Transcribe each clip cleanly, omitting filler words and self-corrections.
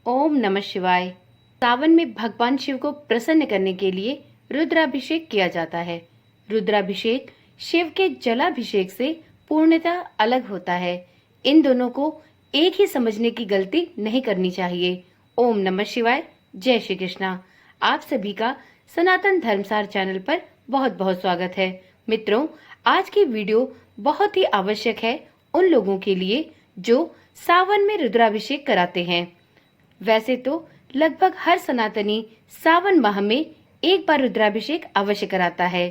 ओम नमः शिवाय। सावन में भगवान शिव को प्रसन्न करने के लिए रुद्राभिषेक किया जाता है। रुद्राभिषेक शिव के जलाभिषेक से पूर्णतः अलग होता है। इन दोनों को एक ही समझने की गलती नहीं करनी चाहिए। ओम नमः शिवाय। जय श्री कृष्णा। आप सभी का सनातन धर्मसार चैनल पर बहुत बहुत स्वागत है। मित्रों, आज की वीडियो बहुत ही आवश्यक है उन लोगों के लिए जो सावन में रुद्राभिषेक कराते हैं। वैसे तो लगभग हर सनातनी सावन माह में एक बार रुद्राभिषेक अवश्य कराता है,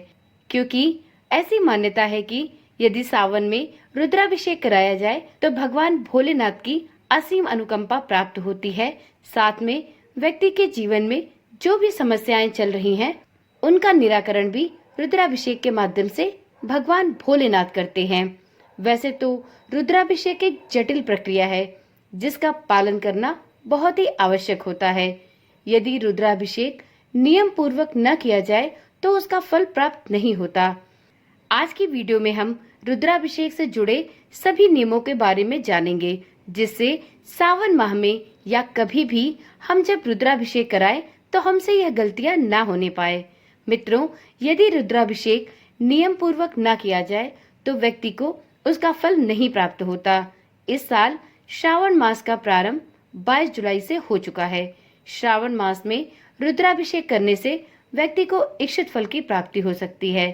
क्योंकि ऐसी मान्यता है कि यदि सावन में रुद्राभिषेक कराया जाए तो भगवान भोलेनाथ की असीम अनुकंपा प्राप्त होती है। साथ में व्यक्ति के जीवन में जो भी समस्याएं चल रही हैं, उनका निराकरण भी रुद्राभिषेक के माध्यम से भगवान भोलेनाथ करते हैं। वैसे तो रुद्राभिषेक एक जटिल प्रक्रिया है, जिसका पालन करना बहुत ही आवश्यक होता है। यदि रुद्राभिषेक नियम पूर्वक न किया जाए तो उसका फल प्राप्त नहीं होता। आज की वीडियो में हम रुद्राभिषेक से जुड़े सभी नियमों के बारे में जानेंगे, जिससे सावन माह में या कभी भी हम जब रुद्राभिषेक कराएं तो हमसे यह गलतियां ना होने पाए। मित्रों, यदि रुद्राभिषेक नियम पूर्वक न किया जाए तो व्यक्ति को उसका फल नहीं प्राप्त होता। इस साल श्रावण मास का प्रारंभ 22 जुलाई से हो चुका है। श्रावण मास में रुद्राभिषेक करने से व्यक्ति को इच्छित फल की प्राप्ति हो सकती है।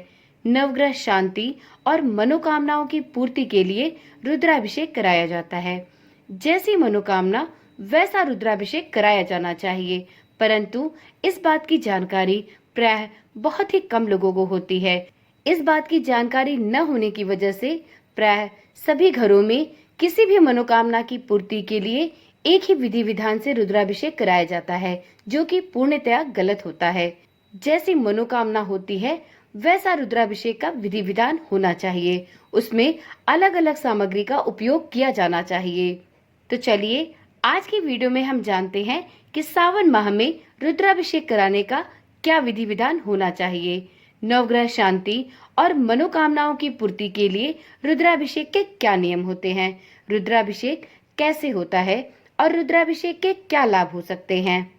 नवग्रह शांति और मनोकामनाओं की पूर्ति के लिए रुद्राभिषेक कराया जाता है। जैसी मनोकामना वैसा रुद्राभिषेक कराया जाना चाहिए, परंतु इस बात की जानकारी प्रायः बहुत ही कम लोगों को होती है। इस बात की जानकारी न होने की वजह से प्रायः सभी घरों में किसी भी मनोकामना की पूर्ति के लिए एक ही विधि विधान से रुद्राभिषेक कराया जाता है, जो कि पूर्णतया गलत होता है। जैसी मनोकामना होती है वैसा रुद्राभिषेक का विधि विधान होना चाहिए। उसमें अलग अलग सामग्री का उपयोग किया जाना चाहिए। तो चलिए आज की वीडियो में हम जानते हैं कि सावन माह में रुद्राभिषेक कराने का क्या विधि विधान होना चाहिए। नवग्रह शांति और मनोकामनाओं की पूर्ति के लिए रुद्राभिषेक के क्या नियम होते हैं, रुद्राभिषेक कैसे होता है और रुद्राभिषेक के क्या लाभ हो सकते हैं।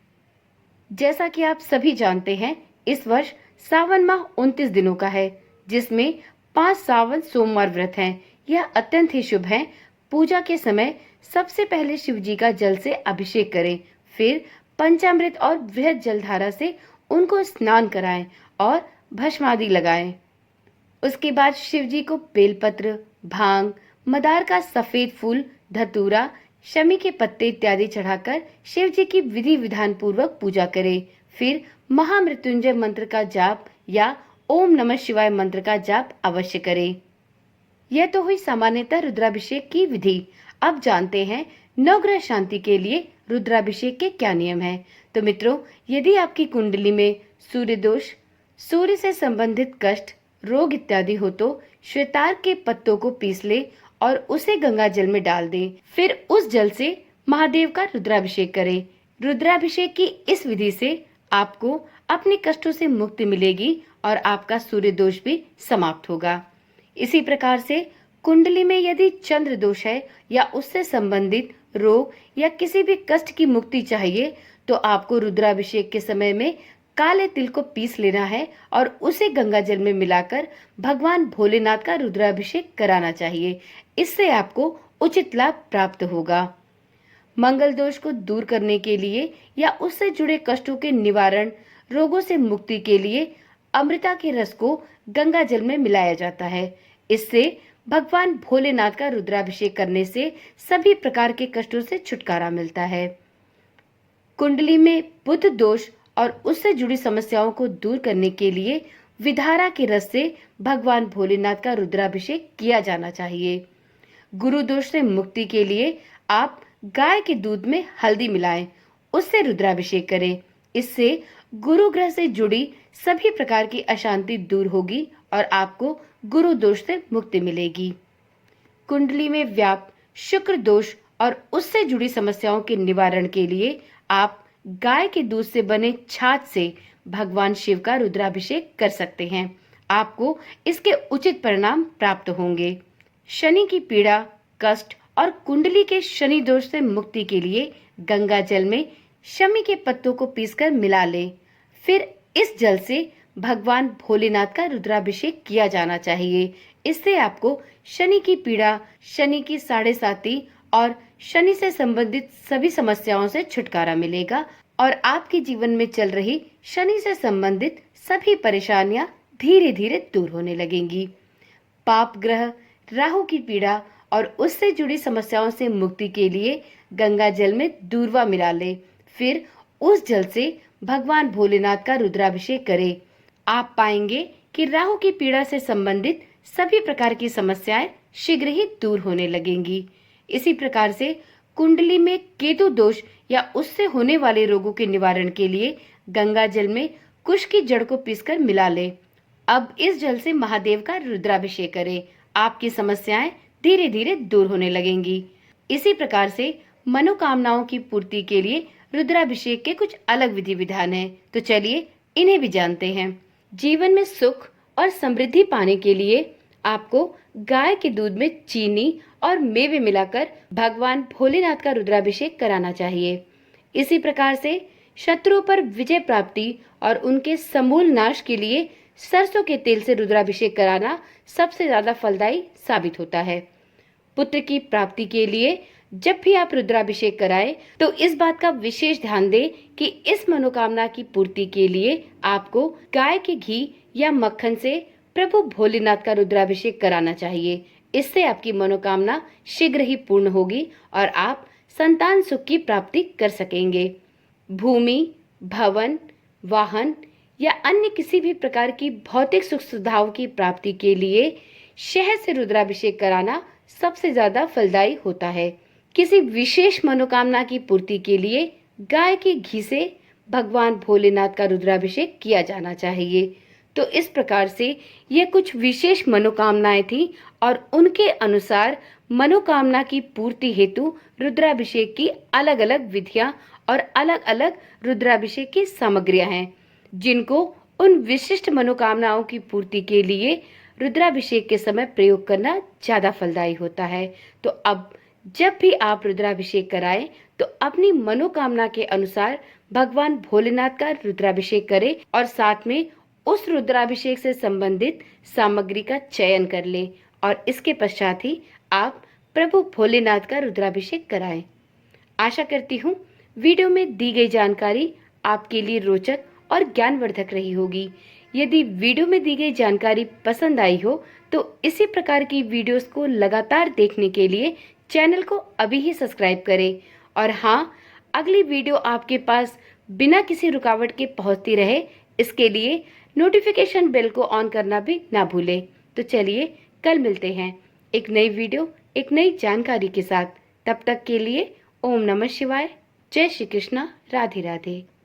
जैसा कि आप सभी जानते हैं, इस वर्ष सावन माह 29 दिनों का है, जिसमें 5 सावन सोमवार व्रत हैं। यह अत्यंत ही शुभ है। पूजा के समय सबसे पहले शिव जी का जल से अभिषेक करें, फिर पंचामृत और बृहद जलधारा से उनको स्नान कराएं और भस्म आदि लगाएं। उसके बाद शिव जी को बेलपत्र, भांग, मदार का सफेद फूल, धतूरा, शमी के पत्ते इत्यादि चढ़ाकर शिव जी की विधि विधान पूर्वक पूजा करें। फिर महामृत्युंजय मंत्र का जाप या ओम नमः शिवाय मंत्र का जाप अवश्य करें। यह तो हुई सामान्यतः रुद्राभिषेक की विधि। अब जानते हैं नवग्रह शांति के लिए रुद्राभिषेक के क्या नियम हैं। तो मित्रों, यदि आपकी कुंडली में सूर्य दोष, सूर्य से संबंधित कष्ट, रोग इत्यादि हो तो श्वेतार के पत्तों को पीस ले और उसे गंगा जल में डाल दें। फिर उस जल से महादेव का रुद्राभिषेक करें। रुद्राभिषेक की इस विधि से आपको अपने कष्टों से मुक्ति मिलेगी और आपका सूर्य दोष भी समाप्त होगा। इसी प्रकार से कुंडली में यदि चंद्र दोष है या उससे संबंधित रोग या किसी भी कष्ट की मुक्ति चाहिए तो आपको रुद्राभिषेक के समय में काले तिल को पीस लेना है और उसे गंगा जल में मिलाकर भगवान भोलेनाथ का रुद्राभिषेक कराना चाहिए। इससे आपको उचित लाभ प्राप्त होगा। मंगल दोष को दूर करने के लिए या उससे जुड़े कष्टों के निवारण, रोगों से मुक्ति के लिए अमृता के रस को गंगा जल में मिलाया जाता है। इससे भगवान भोलेनाथ का रुद्राभिषेक करने से सभी प्रकार के कष्टों से छुटकारा मिलता है। कुंडली में बुध दोष और उससे जुड़ी समस्याओं को दूर करने के लिए विधारा के रस से भगवान भोलेनाथ का रुद्राभिषेक किया जाना चाहिए। गुरु दोष से मुक्ति के लिए आप गाय के दूध में हल्दी मिलाएं, उससे रुद्राभिषेक करें। इससे गुरु ग्रह से जुड़ी सभी प्रकार की अशांति दूर होगी और आपको गुरु दोष से मुक्ति मिलेगी। कुंडली में व्याप, शुक्र दोष और उससे जुड़ी समस्याओं के निवारण के लिए आप गाय के दूध से बने छाछ से भगवान शिव का रुद्राभिषेक कर सकते हैं। आपको इसके उचित परिणाम प्राप्त होंगे। शनि की पीड़ा, कष्ट और कुंडली के शनि दोष से मुक्ति के लिए गंगा जल में शमी के पत्तों को पीसकर मिला लें। फिर इस जल से भगवान भोलेनाथ का रुद्राभिषेक किया जाना चाहिए। इससे आपको शनि की पीड़ा, शनि की साढ़े साती और शनि से संबंधित सभी समस्याओं से छुटकारा मिलेगा और आपके जीवन में चल रही शनि से संबंधित सभी परेशानियां धीरे धीरे दूर होने लगेंगी। पाप ग्रह राहु की पीड़ा और उससे जुड़ी समस्याओं से मुक्ति के लिए गंगा जल में दूर्वा मिला ले। फिर उस जल से भगवान भोलेनाथ का रुद्राभिषेक करें। आप पाएंगे कि राहु की पीड़ा से संबंधित सभी प्रकार की समस्याएं शीघ्र ही दूर होने लगेंगी। इसी प्रकार से कुंडली में केतु दोष या उससे होने वाले रोगों के निवारण के लिए गंगा जल में कुश की जड़ को पीसकर मिला ले। अब इस जल से महादेव का रुद्राभिषेक करें। आपकी समस्याएं धीरे धीरे दूर होने लगेंगी। इसी प्रकार से मनोकामनाओं की पूर्ति के लिए रुद्राभिषेक के कुछ अलग विधि विधान हैं, तो चलिए इन्हें भी जानते हैं। जीवन में सुख और समृद्धि पाने के लिए आपको गाय के दूध में चीनी और मेवे मिलाकर भगवान भोलेनाथ का रुद्राभिषेक कराना चाहिए। इसी प्रकार से शत्रुओं पर विजय प्राप्ति और उनके समूल नाश के लिए सरसों के तेल से रुद्राभिषेक कराना सबसे ज्यादा फलदायी साबित होता है। पुत्र की प्राप्ति के लिए जब भी आप रुद्राभिषेक कराएं तो इस बात का विशेष ध्यान दें कि इस मनोकामना की पूर्ति के लिए आपको गाय के घी या मक्खन से प्रभु भोलेनाथ का रुद्राभिषेक कराना चाहिए। इससे आपकी मनोकामना शीघ्र ही पूर्ण होगी और आप संतान सुख की प्राप्ति कर सकेंगे। भूमि, भवन, वाहन या अन्य किसी भी प्रकार की भौतिक सुख सुविधाओं की प्राप्ति के लिए शहद से रुद्राभिषेक कराना सबसे ज्यादा फलदायी होता है। किसी विशेष मनोकामना की पूर्ति के लिए गाय के घी से भगवान भोलेनाथ का रुद्राभिषेक किया जाना चाहिए। तो इस प्रकार से ये कुछ विशेष मनोकामनाएं थी और उनके अनुसार मनोकामना की पूर्ति हेतु रुद्राभिषेक की अलग अलग विधियां और अलग अलग रुद्राभिषेक की सामग्रियां हैं, जिनको उन विशिष्ट मनोकामनाओं की पूर्ति के लिए रुद्राभिषेक के समय प्रयोग करना ज्यादा फलदायी होता है। तो अब जब भी आप रुद्राभिषेक कराएं तो अपनी मनोकामना के अनुसार भगवान भोलेनाथ का रुद्राभिषेक करें और साथ में उस रुद्राभिषेक से संबंधित सामग्री का चयन कर लें और इसके पश्चात ही आप प्रभु भोलेनाथ का रुद्राभिषेक कराएं। आशा करती हूँ वीडियो में दी गई जानकारी आपके लिए रोचक और ज्ञानवर्धक रही होगी। यदि वीडियो में दी गई जानकारी पसंद आई हो तो इसी प्रकार की वीडियोस को लगातार देखने के लिए चैनल को अभी ही सब्सक्राइब करें और हाँ, अगली वीडियो आपके पास बिना किसी रुकावट के पहुंचती रहे, इसके लिए नोटिफिकेशन बेल को ऑन करना भी ना भूलें। तो चलिए कल मिलते हैं एक नई वीडियो, एक नई जानकारी के साथ। तब तक के लिए ओम नमः शिवाय, जय श्री कृष्णा, राधे राधे।